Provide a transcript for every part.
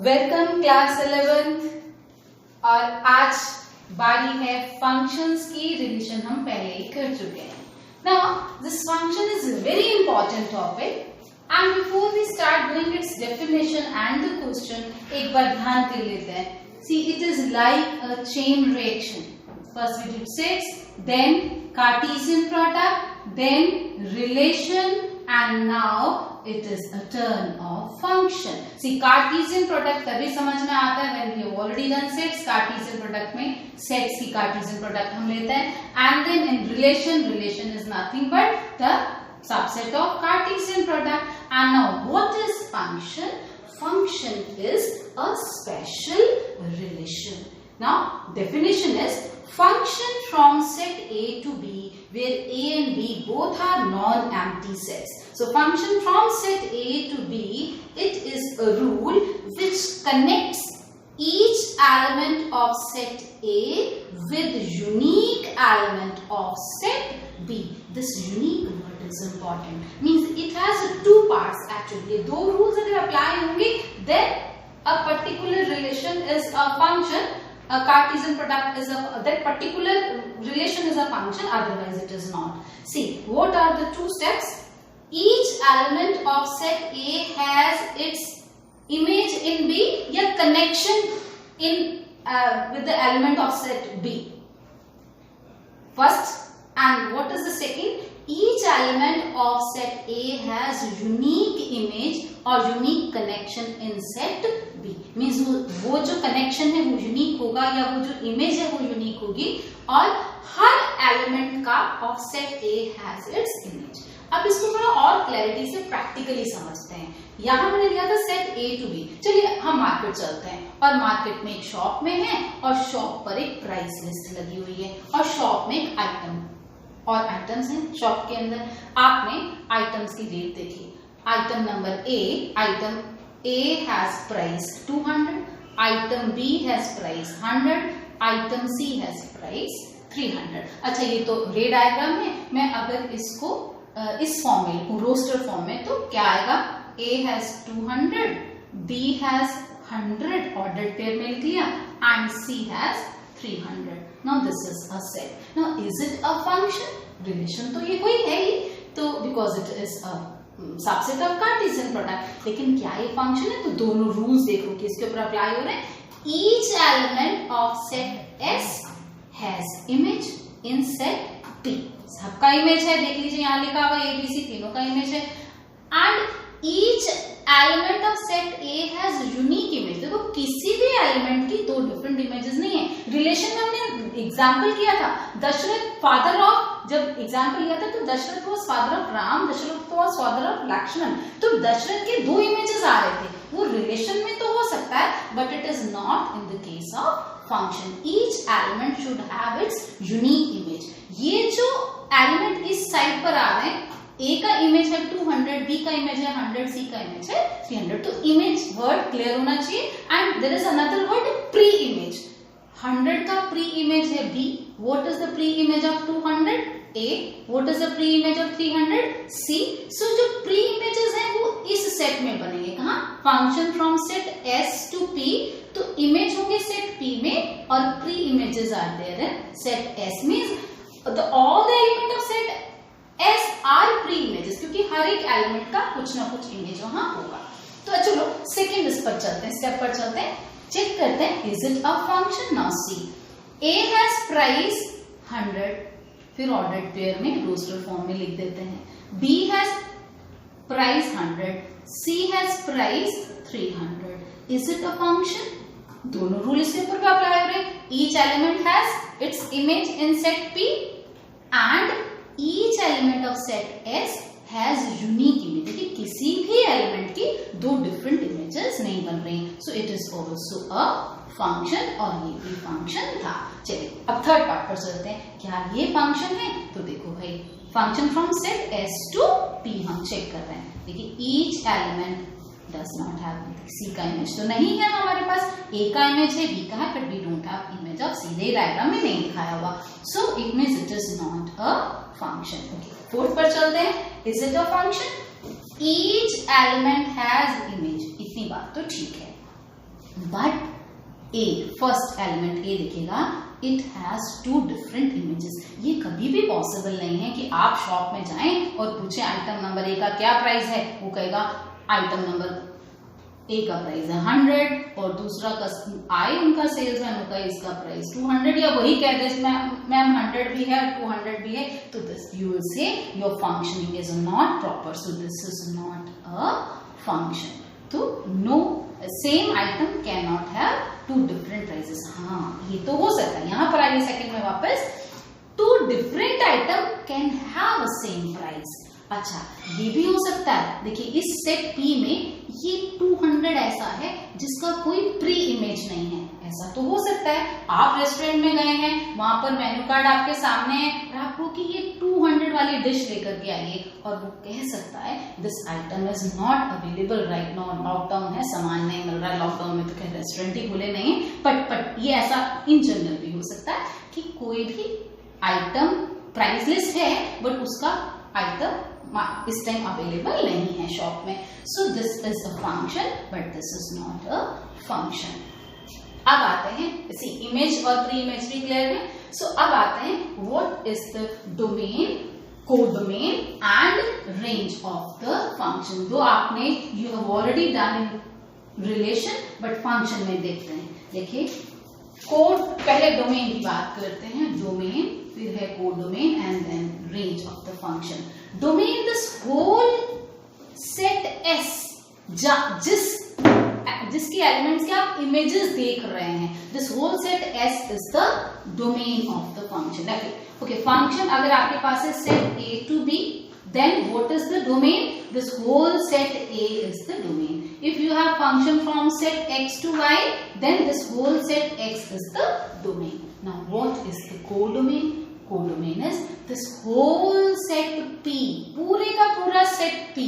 Welcome class 11th। और आज बारी है फंक्शंस की। रिवीजन हम पहले ही कर चुके हैं। Now this function is very important topic and before we start doing its definition and the question, एक बार ध्यान दे लेते हैं। See it is like a chain reaction. First we did sets, then Cartesian product, then relation and now it is a turn of function. See, Cartesian product तभी समझ में आता है when we have already done sets. Cartesian product में sets की Cartesian product हम लेते हैं and then in relation is nothing but the subset of Cartesian product. And now what is function? Function is a special relation. Now definition is function from set A to B where A and B both are non-empty sets. So function from set A to B, it is a rule which connects each element of set A with unique element of set B. This unique word is important. Means it has two parts actually. ये दो rules अगर apply होंगे, then a particular relation is a function. A Cartesian product is that particular relation is a function, otherwise it is not. See, what are the two steps? Each element of set A has its image in B या connection in with the element of set B. First, and what is the second? Each element of set A has unique image or unique connection in set B. Means वो जो connection है वो unique होगा या वो जो image है वो unique होगी और हर element का of set A has its image. अब इसको थोड़ा और क्लैरिटी से प्रैक्टिकली समझते हैं। यहाँ मैंने लिया था सेट A to B। चलिए हम मार्केट चलते हैं और मार्केट में एक शॉप में है और शॉप पर एक प्राइस लिस्ट लगी हुई है और शॉप में एक आइटम और आइटम्स हैं शॉप के अंदर। आपने आइटम्स की रेट देखी। Item number A, item A has price 200, item B has price 100, item C has price 300। अच्छा, ये तो रे डायग्राम है। मैं अगर इसको इस फॉर्म में लिखूं, रोस्टर फॉर्म में, तो क्या आएगा? A has 200, B has 100 order pair में लिख लिया and C has 300. Now this is a set. Now is it a function? Relation तो ये हुई है ही, तो because it is a subset of Cartesian product. लेकिन क्या ये function है? तो दोनों rules देखो कि इसके ऊपर अप्लाई हो रहे हैं। Each element of set S has image in set P. सबका इमेज है, देख लीजिए यहाँ लिखा हुआ ABC, तीनों का इमेज है। And each element of set A has unique image. देखो किसी भी एलिमेंट की दो डिफरेंट इमेजेस नहीं है। रिलेशन में हमने एग्जांपल किया था, दशरथ फादर ऑफ, जब एग्जांपल लिया था तो Dasharath was father of Ram, Dasharath was father of Lakshman. तो दशरथ के दो इमेजेस आ रहे थे। वो रिलेशन में तो हो सकता है but it is not in the case of function. Each element should have it's unique image. ये जो एलिमेंट इस साइड पर आ रहे हैं, A का इमेज है 200, B का इमेज है 100, C का इमेज है 300। तो इमेज वर्ड क्लियर होना चाहिए। And there is another word pre image. 100 का प्री इमेज है B। What is the pre image of 200? A. What is the pre image of 300? C. So जो pre images हैं वो इस सेट में बनेंगे। कहाँ? Function from set S to P। तो इमेज होंगे सेट P में और pre images are there in set S। Means all the element of set S are pre images, क्योंकि हर एक एलिमेंट का कुछ ना कुछ इमेज वहां होगा। तो चलो सेकेंड इस पर चलते हैं, स्टेप पर चलते हैं, चेक करते हैं is it a function. Now see, A has price 100, फिर ऑर्डर्ड पेयर में रोस्टर फॉर्म में लिख देते हैं। B has price 100, C has price 300। Is it a function? दोनों रूल इसके ऊपर अप्लाई हो रहे हैं। Each element has its image in set P and each element of set S has unique image। देखिए किसी भी एलिमेंट की दो डिफरेंट इमेजेस नहीं बन रही, so it is also a function और ये भी फंक्शन था। चलिए अब थर्ड पार्ट पर चलते हैं। क्या ये फंक्शन है? तो देखो भाई, function from set S to P हम चेक कर रहे हैं। देखिए each element does not have C का इमेज तो नहीं है हमारे पास, A का इमेज है, B का है, but we don't have image of C। ये डायग्राम में नहीं दिखाया हुआ, so it means it is not a function। Okay, fourth पर चलते हैं। Is it a function? Each element has image। इतनी बात तो ठीक है। But A, first element A दिखेगा, it has two different images. ये कभी भी पॉसिबल नहीं है कि आप शॉप में जाएं और पूछें आइटम नंबर ए का क्या प्राइस है, वो कहेगा आइटम नंबर ए का प्राइस है 100 और दूसरा आए उनका सेल्समैन होगा इसका प्राइस 200, या वही कह दे मैम 100 भी है 200 भी है, तो this you will say your functioning is not proper, so this is not a function. तो no, same item can not have two different prices. हाँ, ये तो हो सकता है, यहाँ पर आइए सेकंड में वापस, two different item can have same price. अच्छा, ये भी हो सकता है, देखिए इस सेट पी में ये 200 ऐसा है जिसका कोई प्री इमेज नहीं है, ऐसा तो हो सकता है। आप रेस्टोरेंट में गए हैं, वहां पर मेन्यू कार्ड आपके सामने है और आपको कि ये 200 वाली डिश लेकर के आइए, और वो कह सकता है this item is not available right now, lockdown है, सामान नहीं मिल रहा है। लॉकडाउन में तो खैर रेस्टोरेंट ही खुले नहीं है, बट ये ऐसा इन जनरल भी हो सकता है कि कोई भी आइटम प्राइसलेस है बट उसका आइटम इस टाइम अवेलेबल नहीं है शॉप में। सो this is a function but this is not a function. अब आते हैं, सी इमेज और प्री इमेज भी क्लियर है। सो अब आते हैं what is the domain, codomain and range of the function. दो आपने you have already done in relation but function में देखते हैं। देखिए कोड, पहले डोमेन की बात करते हैं, डोमेन, फिर है codomain and then range of the function. Domain, this whole set S, जिसके एलिमेंट्स के आप इमेजेस देख रहे हैं, this whole set S is the domain of the function. Okay, function अगर आपके पास है set A to B, then what is the domain? This whole set A is the domain. If you have function from set x to y, then this whole set x is the domain. Now what is the codomain? Codomain is this whole set P, पूरे का पूरा set P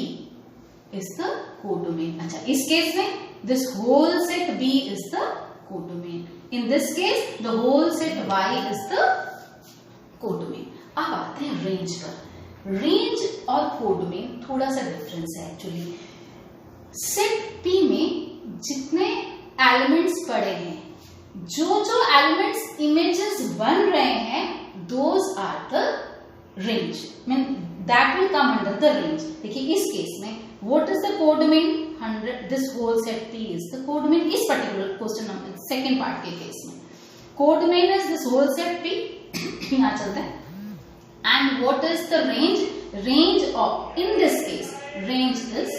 is the codomain. अच्छा, इस case में this whole set B is the codomain. In this case the whole set Y is the codomain. अब आते हैं range पर। रेंज और कोडोमेन थोड़ा सा डिफरेंस है एक्चुअली। सेट पी में जितने एलिमेंट्स पड़े हैं, जो एलिमेंट्स इमेजेस बन रहे हैं, those are the range, mean that will come under the range. देखिए इस केस में what is the codomain, 100, this whole set P is the codomain. इस particular question number second part के केस में codomain is this whole set P. यहां चलता है। And what is the range? Range of, in this case, range is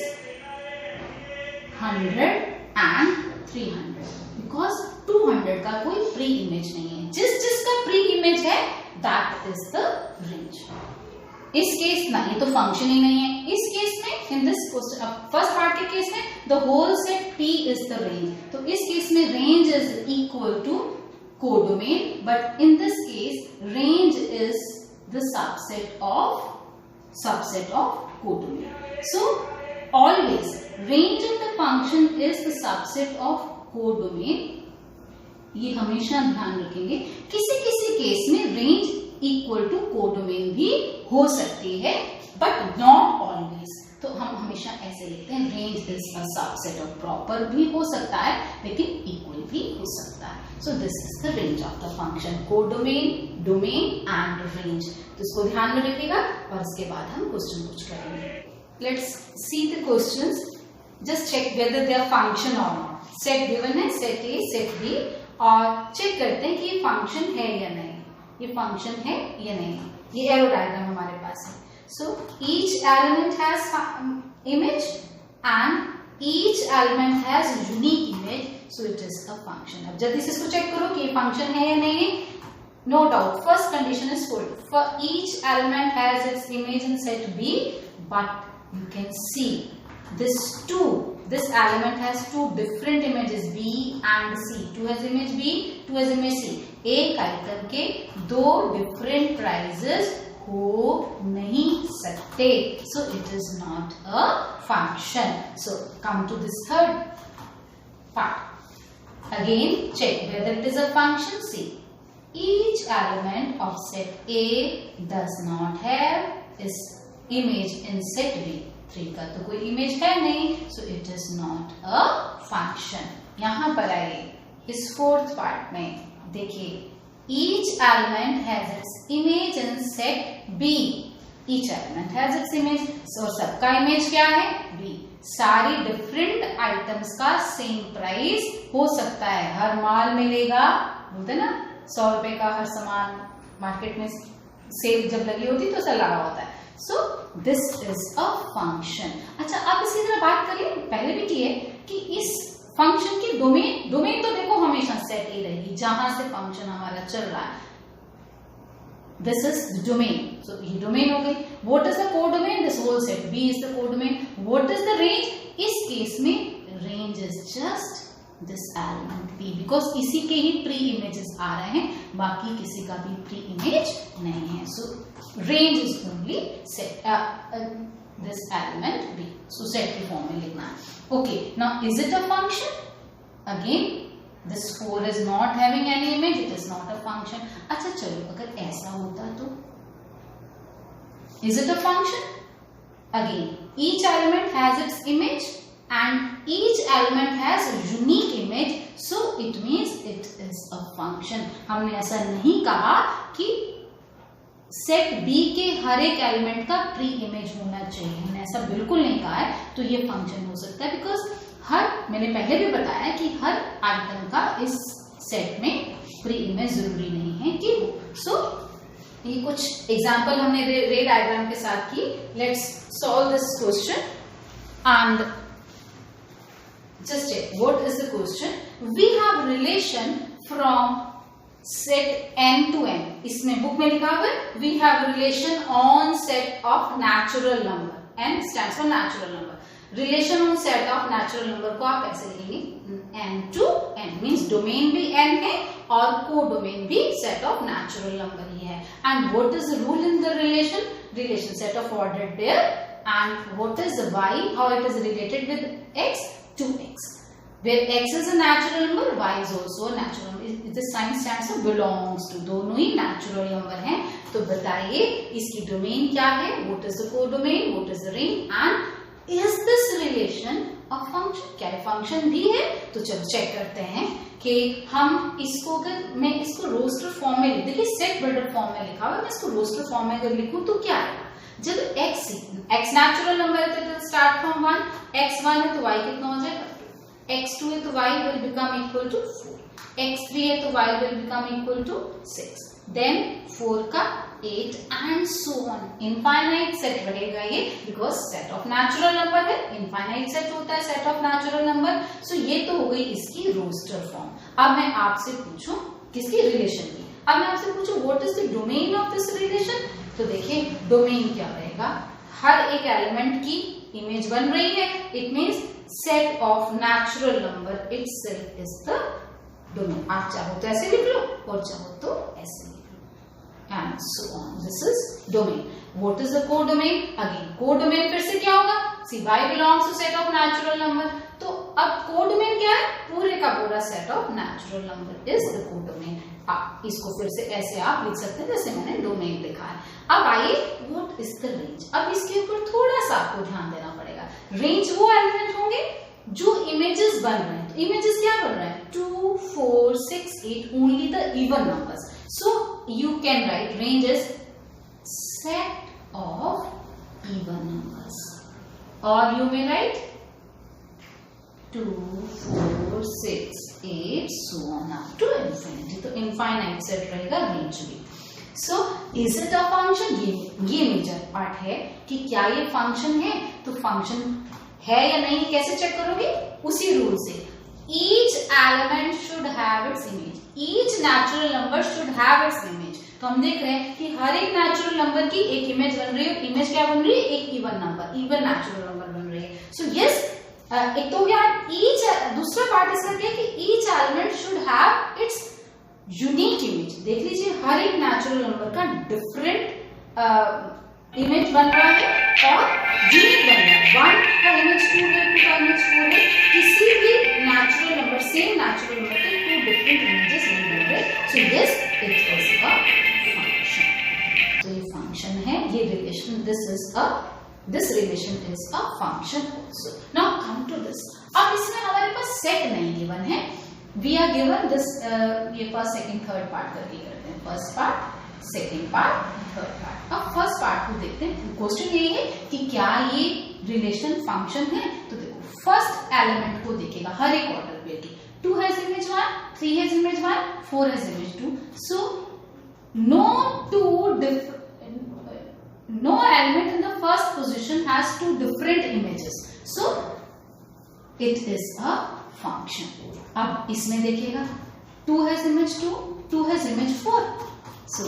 100 and 300 because 200 का कोई pre image नहीं है। जिसका प्री इमेज है that is the range. इस केस ना, ये तो फंक्शन ही नहीं है। इस केस में इन दिस फर्स्ट पार्ट के केस में the whole set P is the range. तो इस केस में range is equal to codomain, but in this case range is the subset of codomain. So always range of the function is the subset of codomain. ये हमेशा ध्यान रखेंगे। किसी case में range equal to codomain भी हो सकती है बट नॉट ऑलवेज। तो हम हमेशा ऐसे लिखते हैं, range is a subset of, proper भी हो सकता है लेकिन इक्वल भी हो सकता है। सो this is the range of the function, codomain, domain and range. तो इसको ध्यान में रखिएगा और इसके बाद हम क्वेश्चन कुछ करेंगे। Let's see the questions, just check whether they are function और नॉट। सेट गिवन है, सेट ए, सेट बी, और चेक करते हैं कि ये फंक्शन है या नहीं, ये फंक्शन है या नहीं। ये एरो डायग्राम हमारे पास है। So each element has image and each element has unique image, so it is a function. अब जल्दी से इसको चेक करो कि ये फंक्शन है या नहीं। No doubt, first condition is full. For each element has its image in set B, but you can see this element has two different images B and C. Two has image B, two has image C. एक item के दो different prices हो नहीं सकते, so it is not a function. So come to this third part. Again check whether it is a function. See, each element of set A does not have its image in set B. 3 का तो कोई image है नहीं, so it is not a function. यहां पर आइए इस fourth part में देखिए, each element has its image in set B. Each element has its image, और सबका इमेज क्या है? बी। सारी डिफरेंट आइटम्स का सेम प्राइस हो सकता है, हर माल मिलेगा, बोलते ना 100 रुपए का हर सामान मार्केट में सेल जब लगी होती तो ऐसा लगा होता है। सो दिस इज अ फंक्शन। अच्छा, आप इसी तरह बात करिए, पहले भी की है कि इस फंक्शन की डोमेन तो देखो हमेशा सेट ए रहेगी, जहां से फंक्शन हमारा चल रहा है। This is the domain, so ये डोमेन हो गई। What is the codomain? This whole set B is the codomain. What is the range? इस केस में range is just this element B, because इसी के ही प्री इमेजेस आ रहे हैं, बाकी किसी का भी प्री इमेज नहीं है। So range is only set this element B. So set की फॉर्म में लिखना है। Okay, now is it a function? Again this 4 is not having any image, it is not a function. अच्छा चलो, अगर ऐसा होता तो is it a function? Again, each element has its image and each element has a unique image, so it means it is a function. हमने ऐसा नहीं कहा कि सेट बी के हर एक एलिमेंट का प्री इमेज होना चाहिए, हमने ऐसा बिल्कुल नहीं कहा है। तो ये फंक्शन हो सकता है, बिकॉज मैंने पहले भी बताया कि हर आइटम का इस सेट में प्री इमेज जरूरी नहीं है कि हो। सो ये कुछ एग्जांपल हमने रे डायग्राम के साथ की। Let's solve this question and just check what is the question. We have relation from set n to n। इसमें बुक में लिखा हुआ है we have relation on set of natural number. n stands for natural number. Relation on set of natural number को आप ऐसे लिखेंगे n to n, means domain भी n है और को डोमेन भी सेट ऑफ नेचुरल नंबर ही है। And what is the rule in the relation? Relation set of ordered pair. And what is y, how it is related with x? to x, where x is a natural number, y is also a natural number. The sign stands for belongs to, दोनों ही natural number हैं। तो बताइए इसकी domain क्या है? What is the codomain, what is the range, and is this relation a function? क्या ये function भी है? तो चलो चेक करते हैं कि हम इसको, अगर मैं इसको रोस्टर फॉर्म में लिख, देखिए सेट बिल्डर फॉर्म में लिखा हुआ है, मैं इसको रोस्टर फॉर्म में अगर लिखूं तो क्या आएगा? जब x नेचुरल नंबर है तो स्टार्ट फ्रॉम 1, x1 है तो y कितना हो जाएगा? x2 है तो y will become equal to 4, x3 है तो y will become equal to 6, then 4 का 8 and so on। Infinite set रहेगा ये, because set of natural number है, इनफाइनाइट सेट होता है सेट ऑफ नेचुरल नंबर। सो ये तो हो गई इसकी रोस्टर फॉर्म। अब मैं आपसे पूछूं किसकी रिलेशन की? अब मैं आपसे पूछूं what is the domain of this relation? तो देखिए डोमेन क्या रहेगा? हर एक एलिमेंट की इमेज बन रही है, it means set of natural number itself is the domain. आप चाहो तो ऐसे लिख लो और चाहो तो ऐसे लिख लो, and so on. This is domain. What is the codomain? Again codomain फिर से क्या होगा? See y belongs to set of natural number. तो अब कोडोमेन क्या है? पूरे का पूरा set of natural number is the codomain. आप इसको फिर से ऐसे आप लिख सकते हैं जैसे मैंने डोमेन लिखा है। अब आइए व्हाट इज द रेंज? अब इसके ऊपर थोड़ा सा आपको ध्यान देना पड़ेगा। रेंज वो एलिमेंट होंगे जो इमेजेस बन रहे हैं। तो इमेजेस क्या बन रहे हैं? 2, 4, 6, 8, only the even numbers. So you can write range is set of even numbers, और you may right 2, 4, 6, 8 so on up to infinity। तो इनफाइनाइट सेट रहेगा रेंज भी। So is it a function? ये major part है कि क्या ये function है। तो फंक्शन है या नहीं कैसे चेक करोगे? उसी रूल से each element should have its image, each natural number should have its image. तो हम देख रहे हैं कि हर एक नेचुरल नंबर की एक इमेज बन रही है। इमेज क्या बन रही है? एक even number, even natural number बन रही है। सो यस, एक तो क्या ईच, दूसरा पार्ट इसका क्या है कि each element should have it's unique image. देख लीजिए हर एक नेचुरल नंबर का डिफरेंट इमेज बन रहा है और यूनिक बन रहा है। 1 का इमेज 2 है, 2 का इमेज 4 है। किसी भी natural number, same natural number के 2 डिफरेंट इमेजेस नहीं बन रहे। So yes, it is a function. तो ये फंक्शन है, ये relation, this relation is a function also. Now come to this. अब इसमें हमारे पास सेट नहीं गिवन है, वी आर गिवन दिस, ये फर्स्ट सेकंड थर्ड पार्ट करके करते हैं, first part second part third part. अब फर्स्ट पार्ट को देखते हैं। क्वेश्चन ये है कि क्या ये रिलेशन फंक्शन है, तो देखो फर्स्ट एलिमेंट को देखेगा हर एक ऑर्डर पेयर की, 2 has image 1, 3 has image 1, 4 has image 2, so no element in the first position has 2 different images, so it is a function. अब इसमें देखिएगा 2 has image 2, 2 has image 4, so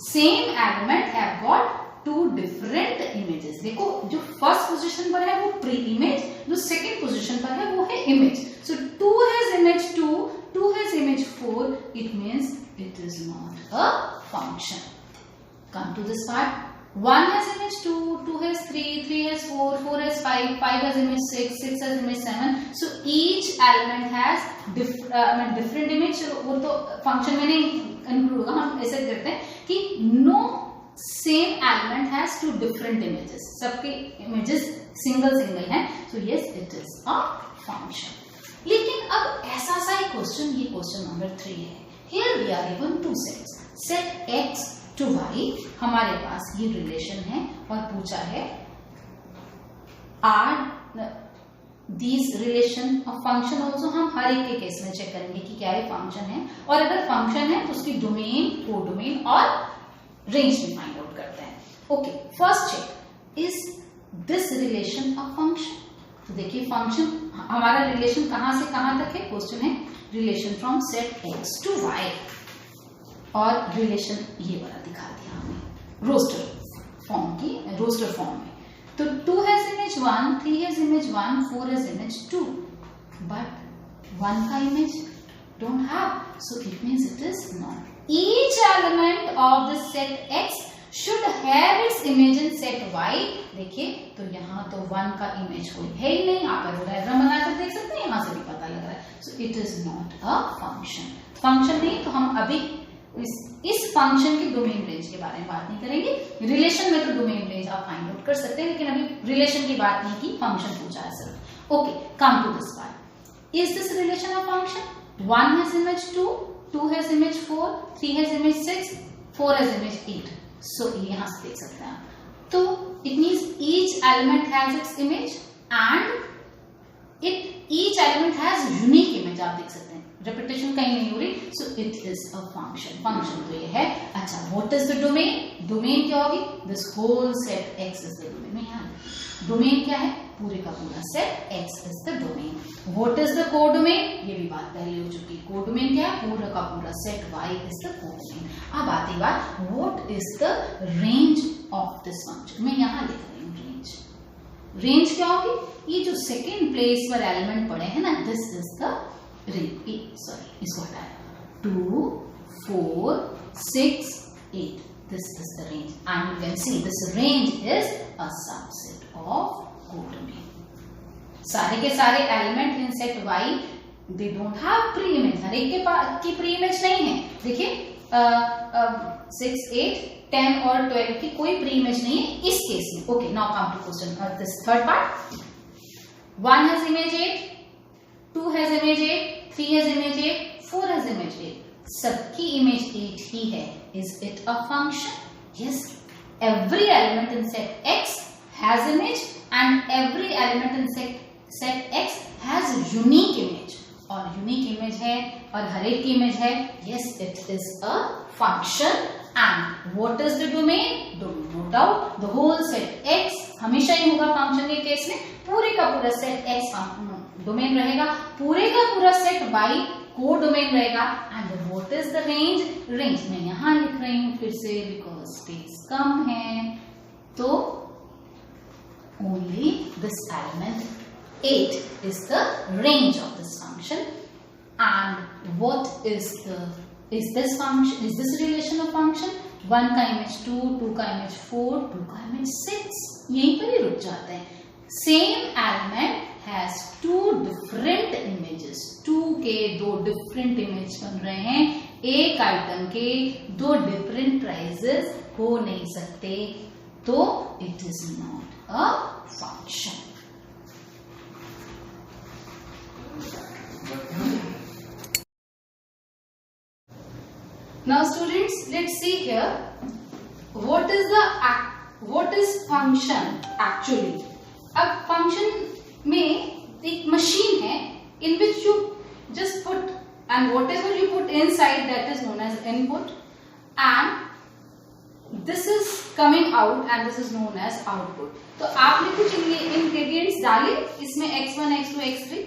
same element have got 2 different images. देखो जो first position पर है वो pre image, जो second position पर है वो है image, so 2 has image 2, 2 has image 4, it means it is not a function. Come to this part. 1 has image 2, 2 has 3, 3 has 4, 4 has 5, 5 has image 6, 6 has image 7. So each element has different image. वो तो function में नहीं include होगा, हम ऐसे करते हैं कि no same element has 2 different images. सबके images single हैं, so yes it is a function. लेकिन अब ऐसा सा एक क्वेश्चन, ये क्वेश्चन नंबर 3 है. Here we are given 2 sets, set x to y, हमारे पास ये रिलेशन है और पूछा है are these relation of function also. हम हर एक के केस में चेक करेंगे कि क्या ये फंक्शन है, और अगर फंक्शन है तो उसकी डोमेन, कोडोमेन और रेंज में फाइंड आउट करते हैं। Okay, first check, is this relation of function. तो देखिए फंक्शन हमारा रिलेशन कहां से कहां तक है, क्वेश्चन है relation from set X to Y, और रिलेशन ये वाला दिखा दिया हमने रोस्टर फॉर्म में। तो 2 has image 1, 3 has image 1, 4 has image 2, but 1 का image don't have, so it means it is not. Each element of the set x should have its image in set y। देखिए तो यहाँ तो 1 का image कोई है ही नहीं, आप डायग्राम बनाकर देख सकते हैं, यहाँ से भी पता लग रहा है, सो it is not a function. Function नहीं तो हम अभी इस फंक्शन के डोमेन रेंज के बारे में बात नहीं करेंगे। रिलेशन में तो डोमेन रेंज आप फाइंड आउट कर सकते हैं, लेकिन अभी रिलेशन की बात नहीं की, फंक्शन पूछा है सिर्फ। Okay, come to this part, is this relation of function? 1 has image 2, 2 has image 4, 3 has image 6, 4 has image 8, so यहां से देख सकते हैं आप। तो it means each element has its image and each element has unique image, आप देख सकते हैं, रेपिटेशन कहीं नहीं हो रही, so it is a function. Function तो ये है। अच्छा, what is the domain? Domain क्या होगी? This whole set X is the domain. Domain क्या है? पूरे का पूरा set X is the domain. What is the codomain? ये भी बात पहले हो चुकी है। कोडोमेन क्या है? पूरा का पूरा set Y is the codomain. अब आती बात, what is the range of this function? मैं यहां लिख रही हूं रेंज। रेंज क्या होगी? ये जो सेकेंड प्लेस पर एलिमेंट पड़े हैं ना, दिस इज द सॉरी, इसको हटाया, 2, 4, 6, 8, this is the range, and you can see this range is a subset of codomain. सारे के सारे element in set y they don't have pre image, हर एक की प्री इमेज नहीं है। देखिए 6, 8, 10 और 12 की कोई प्री इमेज नहीं है इस केस में। Okay, now come to question, this third part. 1 has image 8, 2 has image 8, 3 has image 8, 4 has image 8, सबकी इमेज 8 ही है। Is it a function? Yes, every element in set X has image and every element in set X has unique image, और unique image है और हर एक की image है। Yes, it is a function. And what is the domain? Domain, no doubt, the whole set X हमेशा ही होगा function के case में, पूरे का पूरा सेट X डोमेन रहेगा, पूरे का पूरा सेट Y को डोमेन रहेगा। And what is the range? Range मैं यहां लिख रही हूं फिर से, बिकॉज स्पेस कम है, तो only this element 8 is the range of this function. And what is this relation of function? 1 का इमेज 2, 2 का इमेज 4, 2 का इमेज 6, यहीं पर ही रुक जाते हैं। Same element has 2 different images, 2 के 2 different image बन रहे हैं, एक आइटम के 2 different prices हो नहीं सकते, तो it is not a function. Now students, let's see here what is function actually. अब function में एक machine है in which you just put and whatever you put inside that is known as input, and this is coming out and this is known as output. तो आपने कुछ ingredients डाले इसमें x1, x2, x3,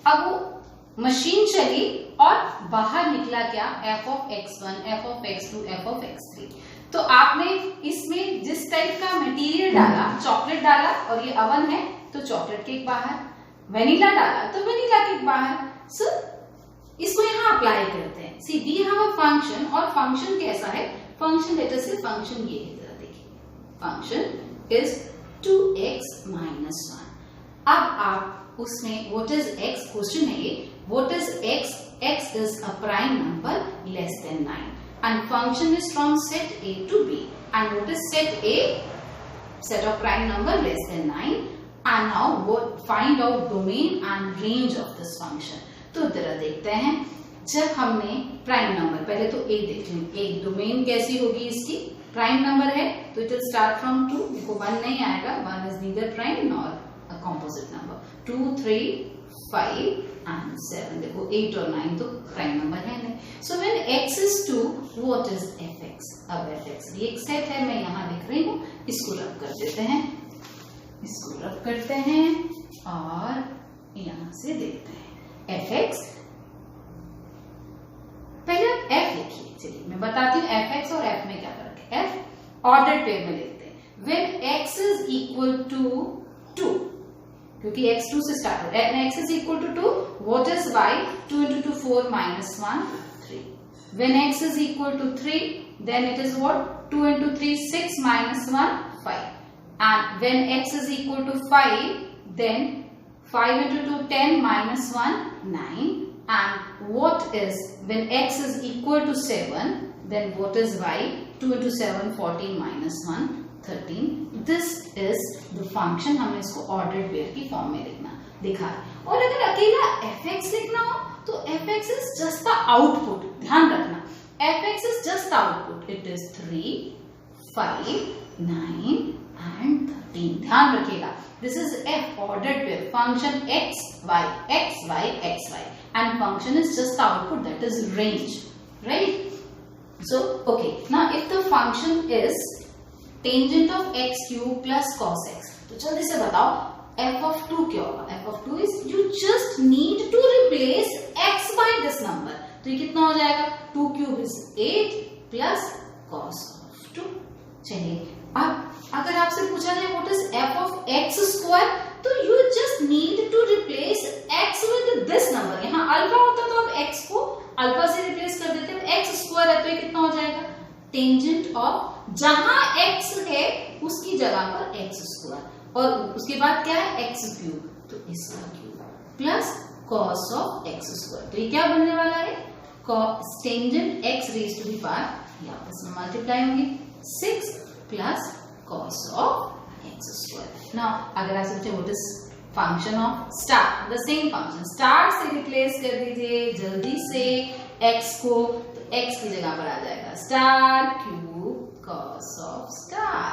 अब वो machine चली और बाहर निकला क्या, f of x1, f of x2, f of x3. तो आपने इसमें जिस टाइप का मटेरियल डाला, चॉकलेट डाला और ये अवन है तो चॉकलेट केक बाहर, वेनिला डाला तो वेनिला केक बाहर. सो इसको यहाँ अप्लाई करते हैं. सी वी हैव अ फंक्शन और फंक्शन कैसा है, फंक्शन लेट अस से फंक्शन ये है, जरा देखिए फंक्शन इज 2x minus 1. अब आप उसमें what is x, क्वेश्चन है ये, what is x, x is a prime number less than 9 and function is from set A to B. And what is set A, set of prime number less than 9. And now what, find out domain and range of this function. तो जरा देखते हैं, जब हमने prime number, पहले तो a देख लें, एक डोमेन कैसी होगी इसकी, प्राइम नंबर है तो इट विल स्टार्ट फ्रॉम 2, देखो 1 नहीं आएगा, 1 is neither prime nor a composite number. 2, 3, 5 and 7, देखो 8 और 9 तो प्राइम नंबर है नहीं. So when x is 2, what is fx. अब fx भी एक सेट है, मैं यहाँ लिख रही हूँ, इसको रब कर देते हैं, इसको रब करते हैं और यहाँ से देखते हैं fx. पहले आप f लिखिए, चलिए मैं बताती हूँ fx और f में क्या फर्क है. f ऑर्डर पेयर में लिखते हैं. When x is equal to 2, क्योंकि x 2 से स्टार्ट हो रहा है, x is equal to 2, what is y, 2 into 2 4 minus 1 3. When x is equal to 3, then it is what, 2 into 3 6 minus 1 5. And when x is equal to 5, then 5 into 2 10 minus 1 9. And what is, when x is equal to 7, then what is y, 2 into 7 14 minus 1 13. This is the function. हमें इसको ordered pair की form में लिखना दिखा है. और अगर अकेला fx लिखना हो तो fx is just the output. ध्यान रखना, fx is just the output. It is 3, 5, 9 and 13. ध्यान रखिएगा. This is f ordered pair. Function x y x y x y and function is just the output, that is range, right? So okay, now if the function is tangent of x cube plus cos x, तो जल्दी से बताओ f of 2 क्या होगा. f of 2 is, you just need to replace x by this number. तो ये कितना हो जाएगा, 2 cube is 8 plus cos of 2. चलिए अब अगर आपसे पूछा जाए what is f of x square, तो you just need to replace x with this number. यहाँ अल्फा होता तो आप x को अल्फा से रिप्लेस कर देते, x स्क्वायर है तो ये कितना हो जाएगा, टेंजेंट ऑफ जहां x है उसकी जगह पर x स्क्वायर और उसके बाद क्या है x क्यूब, तो इसका cube plus cos of x square. तो ये क्या बनने वाला है, tangent x raise to the power, ये आपस में मल्टीप्लाई होंगे 6 plus cos of x square. Now अगर आप सोचे what is function of star, the same function, star से रिप्लेस कर दीजिए जल्दी से x को, तो x की जगह पर आ जाएगा star cube cos of star.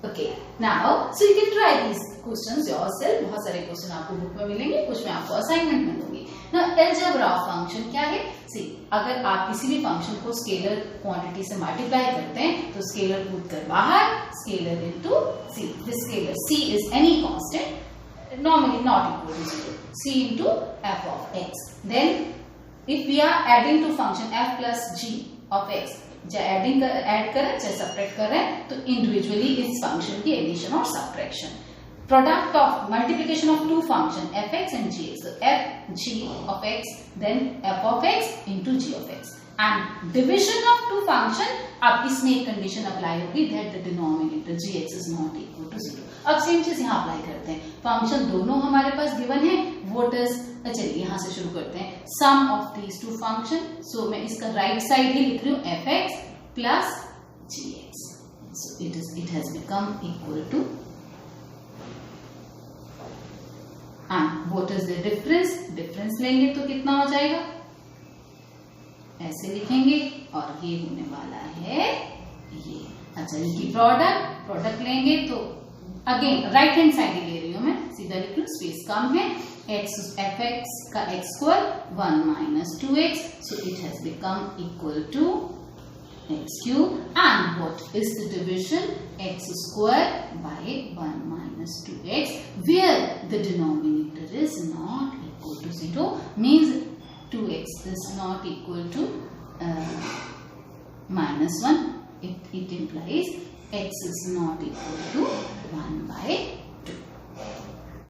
Okay, now so you can try these questions yourself. बहुत सारे क्वेश्चन आपको बुक में मिलेंगे, कुछ मैं आपको असाइनमेंट में दूंगी. Now algebra of function क्या है, see अगर आप किसी भी फंक्शन को स्केलर क्वांटिटी से मल्टीप्लाई करते हैं तो स्केलर कूद कर बाहर, scalar into c. This scalar c is any constant normally not equal to 0, c into f of x. Then if we are adding to function f plus g of x, चाहे adding add करें चाहे subtract करें, तो individually इस function की addition और subtraction. Product of multiplication of two function f(x) and g(x), so f g of x then f of x into g of x. And division of two function, अब इसमें एक condition apply होगी that the denominator gx is not equal to 0. अब same चीज यहाँ apply करते हैं. Function दोनों हमारे पास गिवन है, व्हाट इज, चलिए यहाँ से शुरू करते हैं, sum of these two function. So मैं इसका राइट साइड ही लिख रही हूँ f(x) plus gx. So it has become equal to and what is the difference, difference लेंगे तो कितना हो जाएगा, ऐसे लिखेंगे और ये होने वाला है ये। अच्छा इनकी प्रोडक्ट लेंगे तो अगेन राइट हैंड साइड ही ले रही हूं मैं, सीधा लिख लूं, स्पेस कम है, एफ एक्स का x square 1 minus 2x, so it has become equal to x cube, and what is the division, x square by 1 minus 2x, where the denominator is not equal to 0, means 2x is not equal to minus 1, it implies x is not equal to 1 by